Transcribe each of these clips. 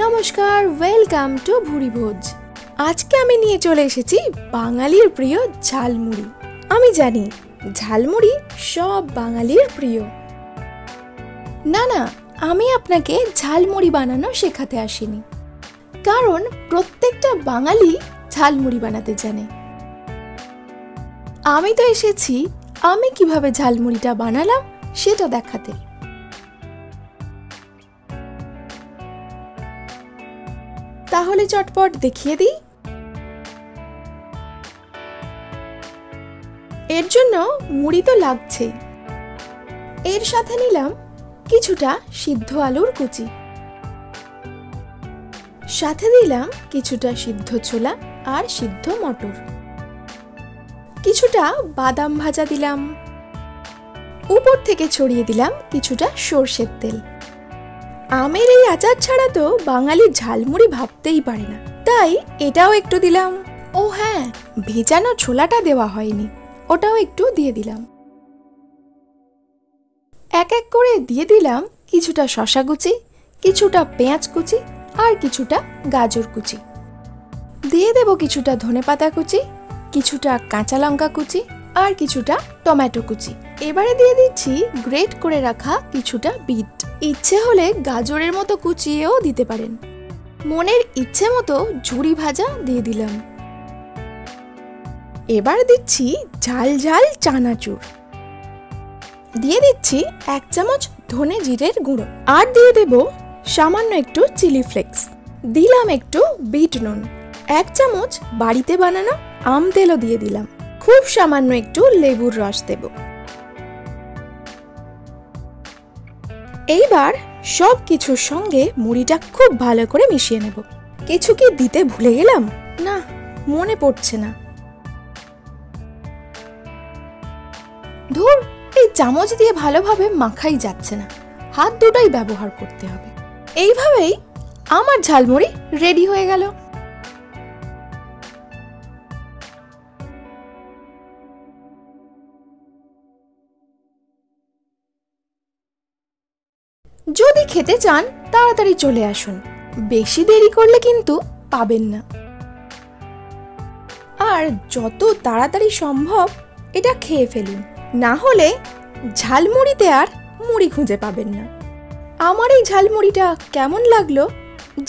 নমস্কার, welcome to ভুরিভোজ। আজকে আমি নিয়ে চলে এসেছি বাঙালির প্রিয় ঝালমুড়ি। আমি জানি ঝালমুড়ি সব বাঙালির প্রিয়। না, আমি আপনাকে ঝালমুড়ি বানানো শেখাতে আসিনি, কারণ প্রত্যেকটা বাঙালি ঝালমুড়ি বানাতে জানে। আমি তো এসেছি আমি কিভাবে ঝালমুড়িটা বানালাম সেটা দেখাতে। তাহলে চটপট দেখিয়ে দিই। এর জন্য মুড়ি তো লাগছেই, এর সাথে নিলাম কিছুটা সিদ্ধ আলুর কুচি, সাথে দিলাম কিছুটা সিদ্ধ ছোলা আর সিদ্ধ মটর, কিছুটা বাদাম ভাজা দিলাম, উপর থেকে ছড়িয়ে দিলাম কিছুটা সরষের তেল। আমের এই আচার ছাড়া তো বাঙালি ঝালমুড়ি ভাবতেই পারে না, তাই এটাও একটু দিলাম। ও হ্যাঁ, ভেজানো ছোলাটা দেওয়া হয়নি, ওটাও একটু দিয়ে দিলাম। এক এক করে দিয়ে দিলাম কিছুটা শসা কুচি, কিছুটা পেঁয়াজ কুচি আর কিছুটা গাজর কুচি। দিয়ে দেব কিছুটা ধনেপাতা কুচি, কিছুটা কাঁচা লঙ্কা কুচি আর কিছুটা টমেটো কুচি। এবারে দিয়ে দিচ্ছি গ্রেট করে রাখা কিছুটা বিট। ইচ্ছে হলে গাজরের মতো কুচিয়েও দিতে পারেন। মনের ইচ্ছে মতো ঝুরি ভাজা দিয়ে দিলাম। এবার দিচ্ছি ঝাল ঝাল চানাচুর, দিয়ে দিচ্ছি 1 চামচ ধনে জিরের গুঁড়ো, আর দিয়ে দেব সামান্য একটু চিলি ফ্লেক্স। দিলাম একটু বিট নুন, 1 চামচ বাড়িতে বানানো আম তেলও দিয়ে দিলাম। খুব সামান্য একটু লেবুর রস দেব। এইবার সব কিছুর সঙ্গে মুড়িটা খুব ভালো করে মিশিয়ে নেব। কিছু কি দিতে ভুলে গেলাম? না, মনে পড়ছে না। ধুর, এই চামচ দিয়ে ভালোভাবে মাখাই যাচ্ছে না, হাত দুটোই ব্যবহার করতে হবে। এইভাবেই আমার ঝালমুড়ি রেডি হয়ে গেল। যদি খেতে চান তাড়াতাড়ি চলে আসুন, বেশি দেরি করলে কিন্তু পাবেন না। আর যত তাড়াতাড়ি সম্ভব এটা খেয়ে ফেলুন, না হলে ঝালমুড়িতে আর মুড়ি খুঁজে পাবেন না। আমার এই ঝালমুড়িটা কেমন লাগলো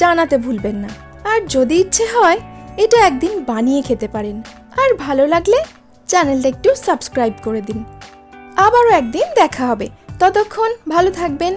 জানাতে ভুলবেন না। আর যদি ইচ্ছে হয় এটা একদিন বানিয়ে খেতে পারেন। আর ভালো লাগলে চ্যানেলটা একটু সাবস্ক্রাইব করে দিন। আবারও একদিন দেখা হবে, ততক্ষণ ভালো থাকবেন।